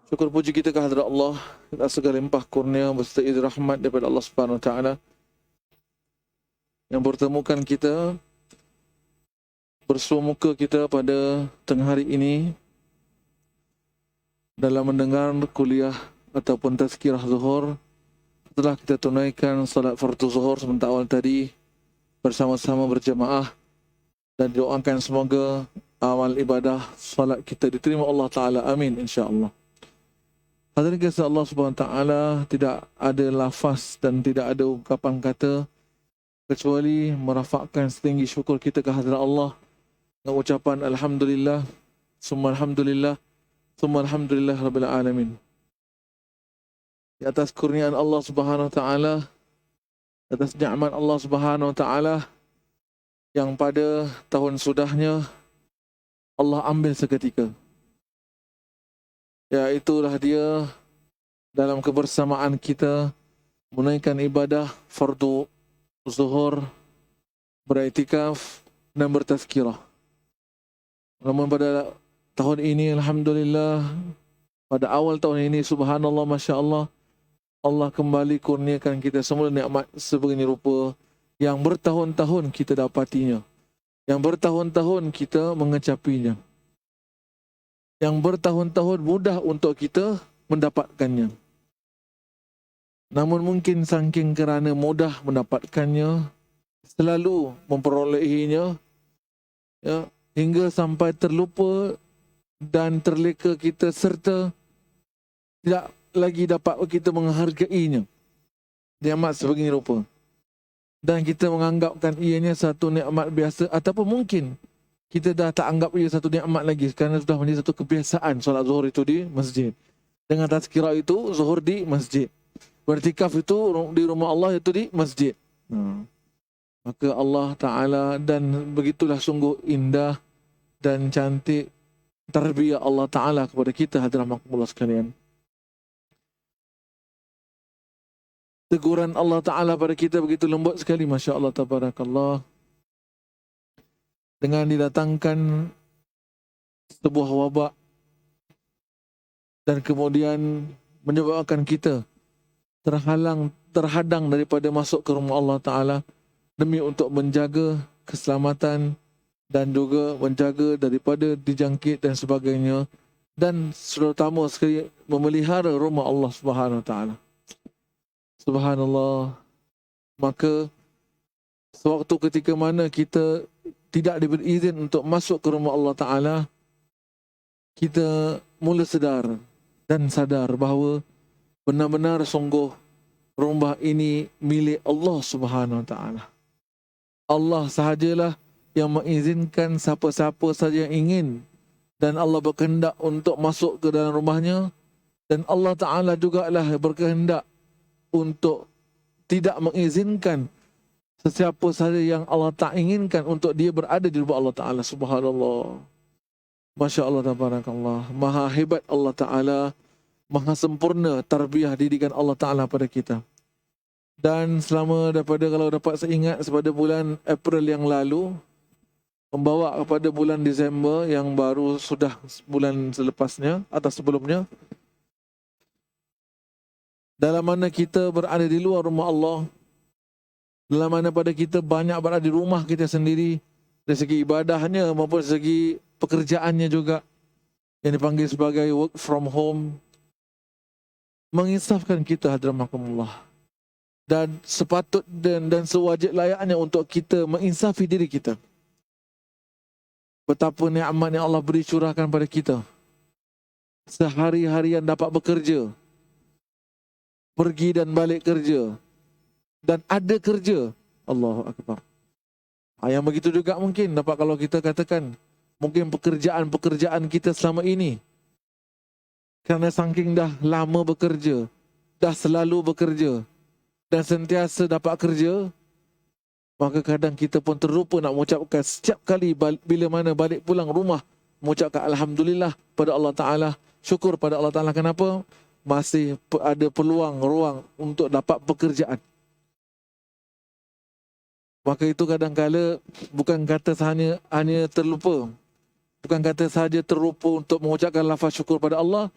Syukur puji kita kehadrat Allah atas segala limpah kurnia beserta izin rahmat daripada Allah Subhanahu Wa Taala yang bertemukan kita, bersua muka kita pada tengah hari ini dalam mendengar kuliah ataupun tazkirah zuhur setelah kita tunaikan salat fardu zuhur sebentar awal tadi bersama-sama berjamaah, dan doakan semoga amal ibadah salat kita diterima Allah Ta'ala. Amin insya-Allah. Hadirin kisah Allah Subhanahu Wa Taala, tidak ada lafaz dan tidak ada ungkapan kata kecuali merafakkan setinggi syukur kita kehadrat Allah dengan ucapan Alhamdulillah, summa Alhamdulillah, summa Alhamdulillah Rabbil Alamin. Di atas kurniaan Allah Subhanahu Wa Taala, atas nikmat Allah Subhanahu Wa Taala yang pada tahun sudahnya Allah ambil seketika. Ya, itulah dia dalam kebersamaan kita menunaikan ibadah fardu zuhur, beriktikaf dan bertazkirah. Namun pada tahun ini Alhamdulillah, pada awal tahun ini subhanallah, masya Allah, Allah kembali kurniakan kita semula nikmat sebegini rupa yang bertahun-tahun kita dapatinya, yang bertahun-tahun kita mengecapinya, yang bertahun-tahun mudah untuk kita mendapatkannya. Namun mungkin saking kerana mudah mendapatkannya, selalu memperolehinya, ya, hingga sampai terlupa dan terleka kita serta tidak lagi dapat kita menghargainya, nikmat sebegini rupa. Dan kita menganggapkan ianya satu nikmat biasa, ataupun mungkin kita dah tak anggap ia satu nikmat lagi kerana sudah menjadi satu kebiasaan solat zuhur itu di masjid. Dengan tazkirah itu zuhur di masjid. Bertikaf itu di rumah Allah itu di masjid. Maka Allah Ta'ala, dan begitulah sungguh indah dan cantik tarbiyah Allah Ta'ala kepada kita hadirin makmullah sekalian. Teguran Allah Ta'ala pada kita begitu lembut sekali, Masya Allah, Tabarakallah. Dengan didatangkan sebuah wabak dan kemudian menyebabkan kita terhadang daripada masuk ke rumah Allah Ta'ala demi untuk menjaga keselamatan dan juga menjaga daripada dijangkit dan sebagainya, dan terutama sekali memelihara rumah Allah Subhanahu Wa Ta'ala. Subhanallah. Maka sewaktu ketika mana kita tidak diberi izin untuk masuk ke rumah Allah Ta'ala, kita mula sedar dan sadar bahawa benar-benar sungguh rumah ini milik Allah Subhanahu Wa Ta'ala. Allah sahajalah yang mengizinkan siapa-siapa saja yang ingin, dan Allah berkehendak untuk masuk ke dalam rumahnya, dan Allah Ta'ala jugalah berkehendak untuk tidak mengizinkan sesiapa saja yang Allah tak inginkan untuk dia berada di rumah Allah Ta'ala. Subhanallah. Masya Allah, Tabarakallah. Maha hebat Allah Ta'ala, maha sempurna tarbiyah didikan Allah Ta'ala pada kita. Dan selama daripada, kalau dapat saya ingat, pada bulan April yang lalu, membawa kepada bulan Disember yang baru sudah bulan selepasnya atau sebelumnya, dalam mana kita berada di luar rumah Allah, dalam mana pada kita banyak berada di rumah kita sendiri, dari segi ibadahnya maupun dari segi pekerjaannya juga, yang dipanggil sebagai work from home, menginsafkan kita hadirin makamullah. Dan sepatut dan sewajib layaknya untuk kita menginsafi diri kita. Betapa nikmat yang Allah beri curahkan pada kita. Sehari-harian dapat bekerja, pergi dan balik kerja, dan ada kerja. Allahu Akbar. Yang begitu juga mungkin dapat kalau kita katakan, mungkin pekerjaan-pekerjaan kita selama ini, kerana saking dah lama bekerja, dah selalu bekerja, dan sentiasa dapat kerja, maka kadang kita pun terlupa nak mengucapkan setiap kali bila mana balik pulang rumah, mengucapkan Alhamdulillah pada Allah Ta'ala, syukur pada Allah Ta'ala. Kenapa? Masih ada peluang, ruang untuk dapat pekerjaan. Maka itu kadang-kala bukan kata hanya terlupa, bukan kata sahaja terlupa untuk mengucapkan lafaz syukur pada Allah,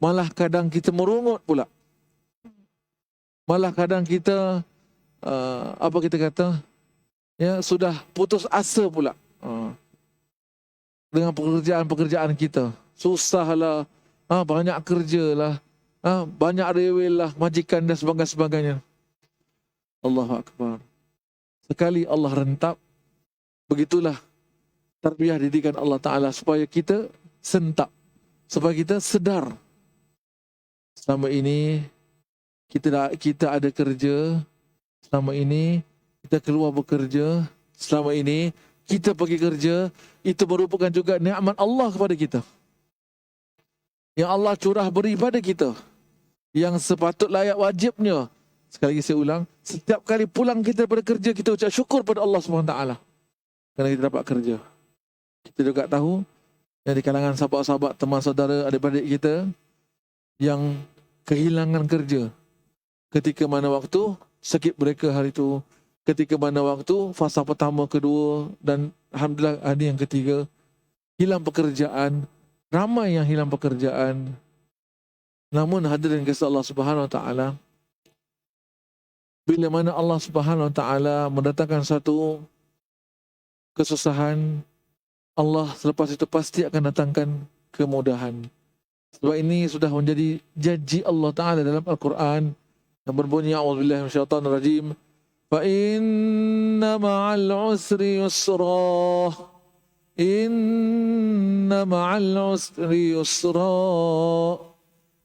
malah kadang kita merungut pula. Malah kadang kita apa kita kata, ya, sudah putus asa pula dengan pekerjaan-pekerjaan kita. Susahlah, banyak kerjalah, banyak rewel lah, majikan dan sebagainya. Allahu Akbar. Sekali Allah rentap, begitulah tarbiyah didikan Allah Ta'ala supaya kita sentap, supaya kita sedar. Selama ini kita ada kerja, selama ini kita keluar bekerja, selama ini kita pergi kerja, itu merupakan juga nikmat Allah kepada kita. Yang Allah curah beri pada kita, yang sepatut layak wajibnya. Sekali lagi saya ulang, setiap kali pulang kita daripada kerja, kita ucap syukur pada Allah SWT kerana kita dapat kerja. Kita juga tahu yang di kalangan sahabat-sahabat, teman saudara, adik-adik kita yang kehilangan kerja ketika mana waktu sakit mereka hari itu, ketika mana waktu fasa pertama, kedua, dan alhamdulillah ada yang ketiga, hilang pekerjaan. Ramai yang hilang pekerjaan. Namun hadirin kasih Allah Subhanahu Wa Taala, bila mana Allah Subhanahu Wa Taala mendatangkan satu kesusahan, Allah selepas itu pasti akan datangkan kemudahan. Sebab ini sudah menjadi janji Allah Ta'ala dalam Al-Quran yang berbunyi, a'udzubillahi minasyaitonirrajim, fa inna ma'al usri yusra, inna ma'al usri yusra.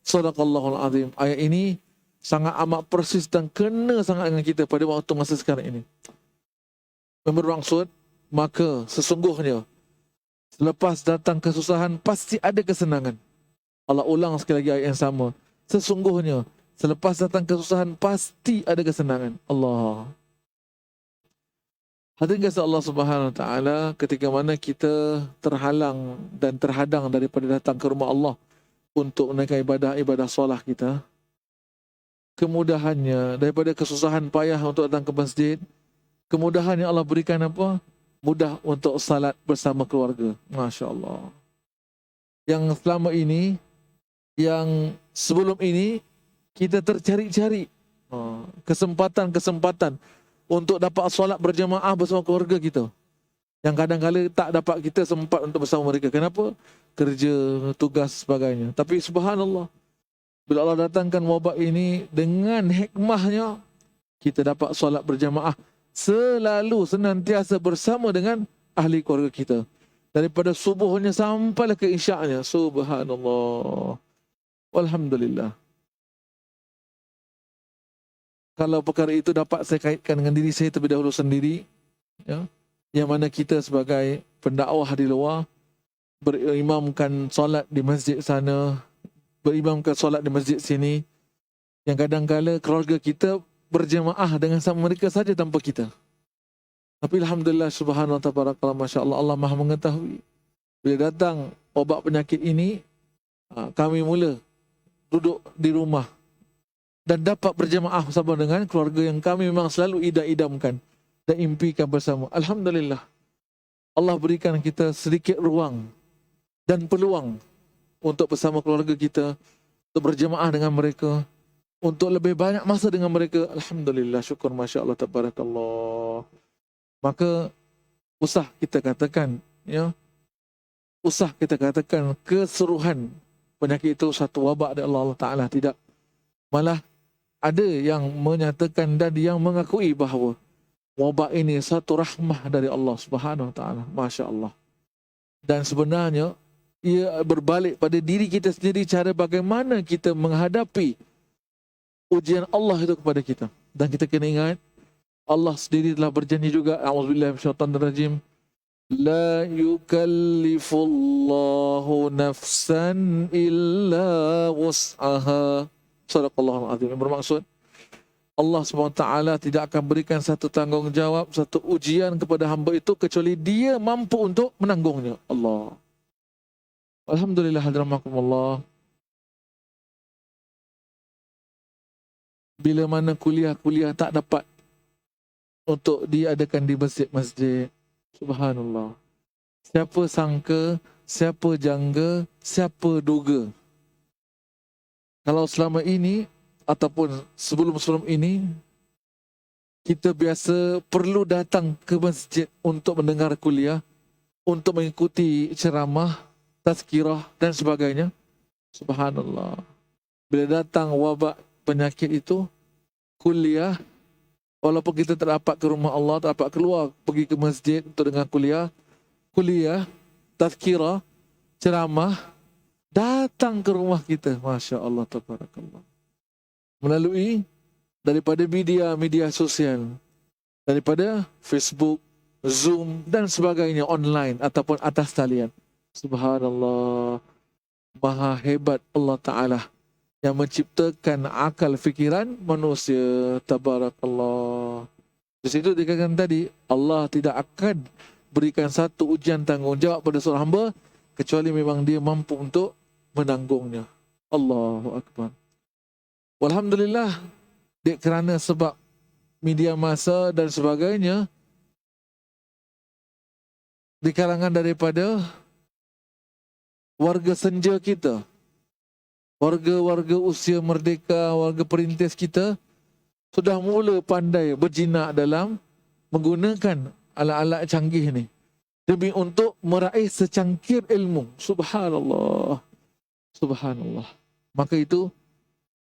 Sadaqallahul azim. Ayat ini sangat amat persis dan kena sangat dengan kita pada waktu masa sekarang ini. Bermaksud, maka sesungguhnya selepas datang kesusahan pasti ada kesenangan. Allah ulang sekali lagi ayat yang sama. Sesungguhnya selepas datang kesusahan pasti ada kesenangan. Allah. Hadirin kasih Allah Subhanahu Wa Taala, ketika mana kita terhalang dan terhadang daripada datang ke rumah Allah untuk menaikkan ibadah solah kita, kemudahannya daripada kesusahan payah untuk datang ke masjid, kemudahan yang Allah berikan apa? Mudah untuk salat bersama keluarga. Masya Allah. Yang selama ini, yang sebelum ini, kita tercari-cari kesempatan-kesempatan untuk dapat solat berjamaah bersama keluarga kita, yang kadang-kadang tak dapat kita sempat untuk bersama mereka. Kenapa? Kerja, tugas, sebagainya. Tapi subhanallah, bila Allah datangkan wabak ini, dengan hikmahnya kita dapat solat berjamaah selalu senantiasa bersama dengan ahli keluarga kita, daripada subuhnya sampailah ke isyaknya. Subhanallah, walhamdulillah. Kalau perkara itu dapat saya kaitkan dengan diri saya terlebih dahulu sendiri, ya, yang mana kita sebagai pendakwah di luar berimamkan solat di masjid sana, berimamkan solat di masjid sini, yang kadang-kala keluarga kita berjemaah dengan sama mereka saja tanpa kita. Tapi alhamdulillah, subhanallah, tabarakallah, masya Allah, Allah maha mengetahui. Bila datang obat penyakit ini, kami mula duduk di rumah dan dapat berjemaah bersama dengan keluarga yang kami memang selalu idam-idamkan dan impikan bersama. Alhamdulillah, Allah berikan kita sedikit ruang dan peluang untuk bersama keluarga kita, untuk berjemaah dengan mereka, untuk lebih banyak masa dengan mereka. Alhamdulillah, syukur, masya Allah, tabarakallah. Maka usah kita katakan, ya, usah kita katakan keseluruhan penyakit itu satu wabak dari Allah Ta'ala. Tidak. Malah ada yang menyatakan dan yang mengakui bahawa wabak ini satu rahmah dari Allah Subhanahu Wa Ta'ala. Masya Allah. Dan sebenarnya ia berbalik pada diri kita sendiri, cara bagaimana kita menghadapi ujian Allah itu kepada kita. Dan kita kena ingat, Allah sendiri telah berjanji juga, a'udzubillahi minasyaitonirrajim, la yukallifullahu nafsan illa wus'aha. Sadaqallahul azim. Bermaksud, Allah SWT tidak akan berikan satu tanggungjawab, satu ujian kepada hamba itu kecuali dia mampu untuk menanggungnya. Allah. Alhamdulillah, hadramakumullah. Bila mana kuliah-kuliah tak dapat untuk diadakan di masjid-masjid, subhanallah, siapa sangka, siapa jangka, siapa duga Kalau selama ini ataupun sebelum-sebelum ini kita biasa perlu datang ke masjid untuk mendengar kuliah, untuk mengikuti ceramah, tazkirah dan sebagainya. Subhanallah. Bila datang wabak penyakit itu, kuliah, walaupun kita tak dapat ke rumah Allah, tak dapat keluar pergi ke masjid untuk dengar kuliah, tazkirah, ceramah, datang ke rumah kita. Masya Allah, tabarakallah. Melalui daripada media sosial, daripada Facebook, Zoom dan sebagainya, online ataupun atas talian. Subhanallah, maha hebat Allah Ta'ala yang menciptakan akal fikiran manusia. Tabarakallah. Di situ dikatakan tadi, Allah tidak akan berikan satu ujian tanggungjawab pada seorang hamba kecuali memang dia mampu untuk menanggungnya. Allahu Akbar. Walhamdulillah, kerana sebab media massa dan sebagainya, di kalangan daripada warga senja kita, warga-warga usia merdeka, warga perintis kita sudah mula pandai berjinak dalam menggunakan alat-alat canggih ni demi untuk meraih secangkir ilmu. Subhanallah. Subhanallah. Maka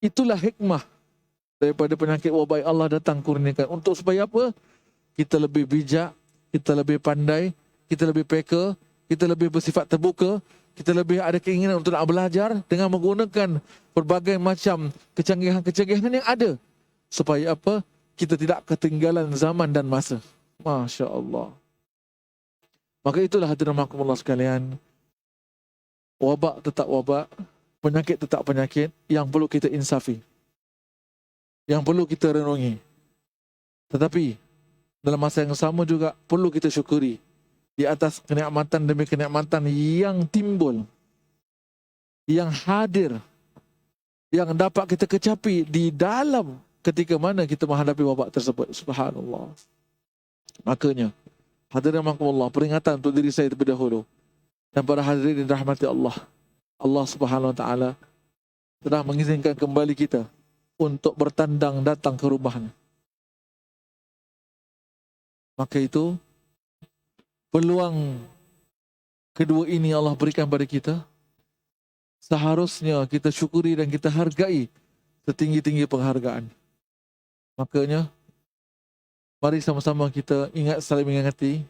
itulah hikmah daripada penyakit wabak Allah datang kurniakan. Untuk supaya apa? Kita lebih bijak, kita lebih pandai, kita lebih peka, kita lebih bersifat terbuka, kita lebih ada keinginan untuk nak belajar dengan menggunakan berbagai macam kecanggihan-kecanggihan yang ada. Supaya apa? Kita tidak ketinggalan zaman dan masa. Masya Allah. Maka itulah hadirin rahimakumullah sekalian. Wabak tetap wabak, penyakit tetap penyakit yang perlu kita insafi, yang perlu kita renungi. Tetapi dalam masa yang sama juga perlu kita syukuri di atas kenikmatan demi kenikmatan yang timbul, yang hadir, yang dapat kita kecapi di dalam ketika mana kita menghadapi wabak tersebut. Subhanallah. Makanya hadirin rahimakumullah, peringatan untuk diri saya terlebih dahulu dan para hadirin yang dirahmati Allah. Allah Subhanahu wa taala telah mengizinkan kembali kita untuk bertandang datang ke rumahnya. Maka itu peluang kedua ini Allah berikan pada kita. Seharusnya kita syukuri dan kita hargai setinggi-tinggi penghargaan. Makanya mari sama-sama kita ingat, saling mengingati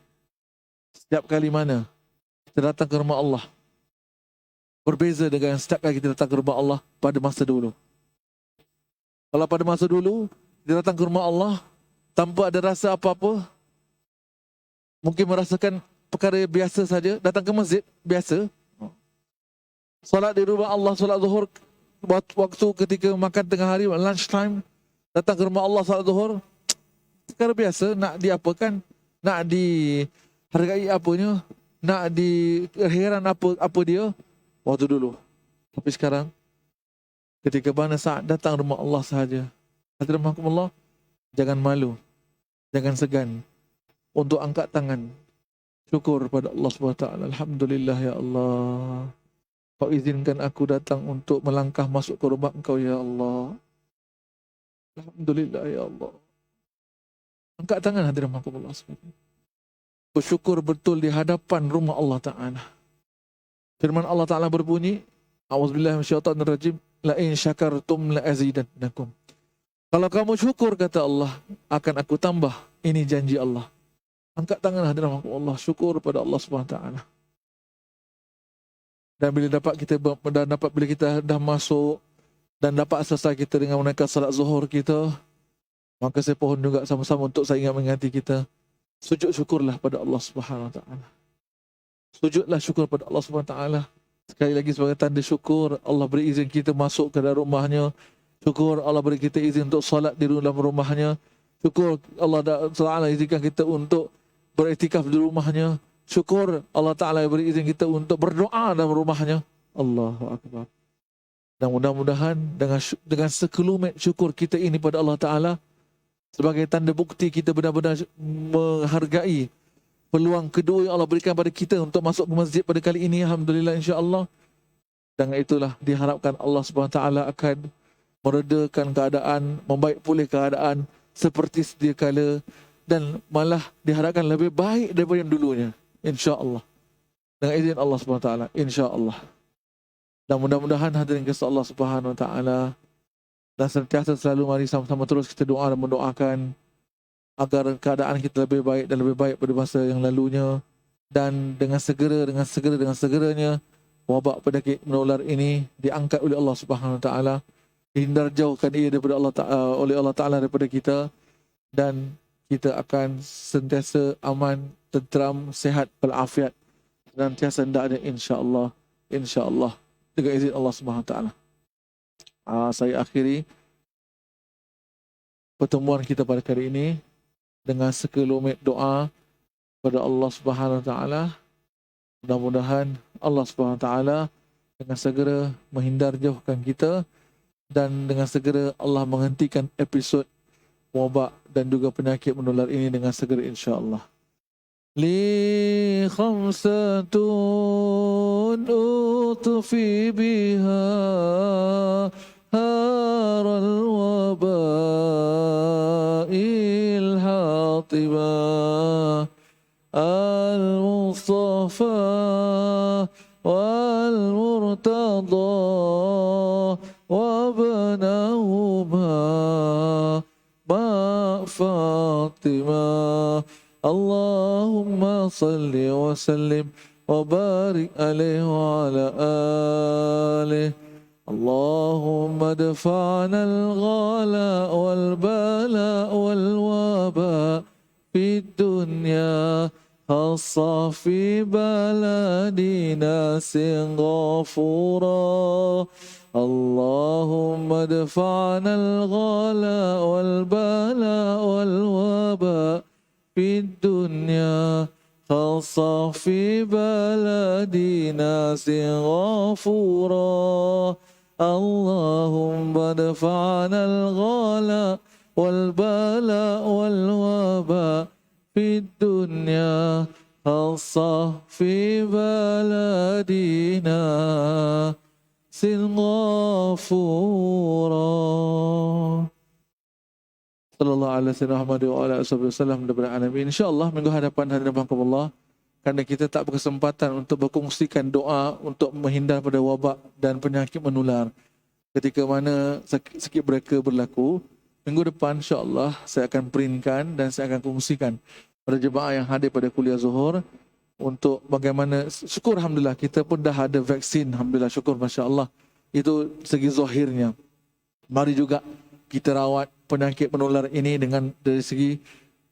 setiap kali mana kita datang ke rumah Allah, berbeza dengan setiap kali kita datang ke rumah Allah pada masa dulu. Kalau pada masa dulu kita datang ke rumah Allah tanpa ada rasa apa-apa, mungkin merasakan perkara biasa saja, datang ke masjid biasa, solat di rumah Allah, solat zuhur waktu ketika makan tengah hari, lunch time, datang ke rumah Allah solat zuhur, perkara biasa. Nak diapakan, nak dihargai apanya, nak dikheran apa dia waktu dulu. Tapi sekarang ketika mana saat datang rumah Allah sahaja, hadirin rahimakumullah, jangan malu, jangan segan untuk angkat tangan syukur pada Allah SWT. Alhamdulillah ya Allah, Kau izinkan aku datang untuk melangkah masuk ke rumah Engkau ya Allah. Alhamdulillah ya Allah. Angkat tangan hadirin rahimakumullah sekalian. Bersyukur betul di hadapan rumah Allah Ta'ala. Firman Allah Ta'ala berbunyi, A'udzubillahi minasyaitonirrajim, la in syakartum la azidannakum. Kalau kamu syukur, kata Allah, akan aku tambah. Ini janji Allah. Angkat tangan hadirin rahimakumullah, syukur pada Allah Subhanahu wa taala. Dan bila kita dah masuk dan dapat selesai kita dengan menunaikan salat zuhur kita, maka saya pohon juga sama-sama untuk saya ingat mengingati kita, sujud syukurlah pada Allah Subhanahu wa taala. Sujudlah syukur pada Allah Subhanahu wa taala. Sekali lagi sebagai tanda syukur, Allah beri izin kita masuk ke dalam rumahnya. Syukur Allah beri kita izin untuk salat di dalam rumahnya. Syukur Allah Ta'ala izinkan kita untuk beriktikaf di rumahnya. Syukur Allah Ta'ala beri izin kita untuk berdoa dalam rumahnya. Allahu Akbar. Dan mudah-mudahan dengan sekelumit syukur kita ini pada Allah Ta'ala, sebagai tanda bukti kita benar-benar menghargai peluang kedua yang Allah berikan pada kita untuk masuk ke masjid pada kali ini. Alhamdulillah, insya-Allah. Dengan itulah diharapkan Allah Subhanahu Wa Taala akan meredakan keadaan, membaik pulih keadaan seperti sedia kala, dan malah diharapkan lebih baik daripada yang dulunya, insya-Allah. Dengan izin Allah Subhanahu Wa Taala, insya-Allah. Dan mudah-mudahan hadirin kasih Allah Subhanahu Wa Taala, dan sentiasa selalu mari sama-sama terus kita doa dan mendoakan agar keadaan kita lebih baik dan lebih baik pada masa yang lalunya, dan dengan segeranya wabak penyakit menular ini diangkat oleh Allah Subhanahu Wa Taala, dihindar jauhkan ia daripada oleh Allah Taala daripada kita, dan kita akan sentiasa aman, tenteram, sehat, walafiat, dan sentiasa hendaknya insya-Allah, insya-Allah dengan izin Allah Subhanahu Wa Taala. Saya akhiri pertemuan kita pada kali ini dengan sekelumit doa pada Allah Subhanahu Wa Taala. Mudah-mudahan Allah Subhanahu Wa Taala dengan segera menghindar jauhkan kita, dan dengan segera Allah menghentikan episod wabak dan juga penyakit menular ini dengan segera insya-Allah. Li khamsatun utfi biha haral waba'il hatibah al-Mustafa wal-Murtada wabnahuma ma Fatimah. Allahumma salli wa sallim wa barik alaihi wa ala alihi. Allahumma dafa'na al-ghala wal-bala wal-waba fi dunya khassa fi baladina Singapura. Allahumma dafa'na al-ghala wal-bala wal-waba fi dunya khassa fi baladina Singapura. Allahumma dafa'na al-ghala wal-bala wal-waba fi dunya khassa fi baladina Singapura. Sallallahu alaihi wasallam daripada alamin. InsyaAllah minggu hadapan hadirin rahmatullah, kerana kita tak berkesempatan untuk berkongsikan doa untuk menghindar pada wabak dan penyakit menular ketika mana sakit mereka berlaku. Minggu depan insyaAllah saya akan printkan dan saya akan kongsikan pada jemaah yang hadir pada kuliah Zuhur untuk bagaimana, syukur Alhamdulillah kita pun dah ada vaksin, Alhamdulillah, syukur Masya Allah. Itu segi zahirnya. Mari juga kita rawat penyakit menular ini dengan dari segi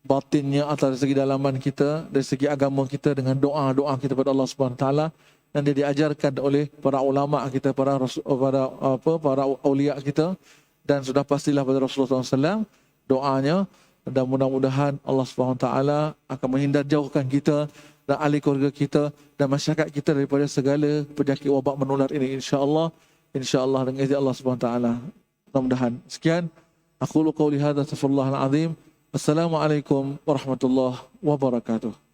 batinnya atau dari segi dalaman kita, dari segi agama kita, dengan doa-doa kita kepada Allah Subhanahu Wa Taala, dan dia diajarkan oleh para ulama kita, para aulia kita, dan sudah pastilah pada Rasulullah SAW doanya, dan mudah-mudahan Allah Subhanahu Wa Taala akan menghindar jauhkan kita dan ahli keluarga kita dan masyarakat kita daripada segala penyakit wabak menular ini, insya-Allah, insya-Allah dengan izin Allah Subhanahu Wa Taala. Mudah-mudahan. Sekian, aku qauli hadza, astaghfirullahal azim. Assalamualaikum warahmatullahi wabarakatuh.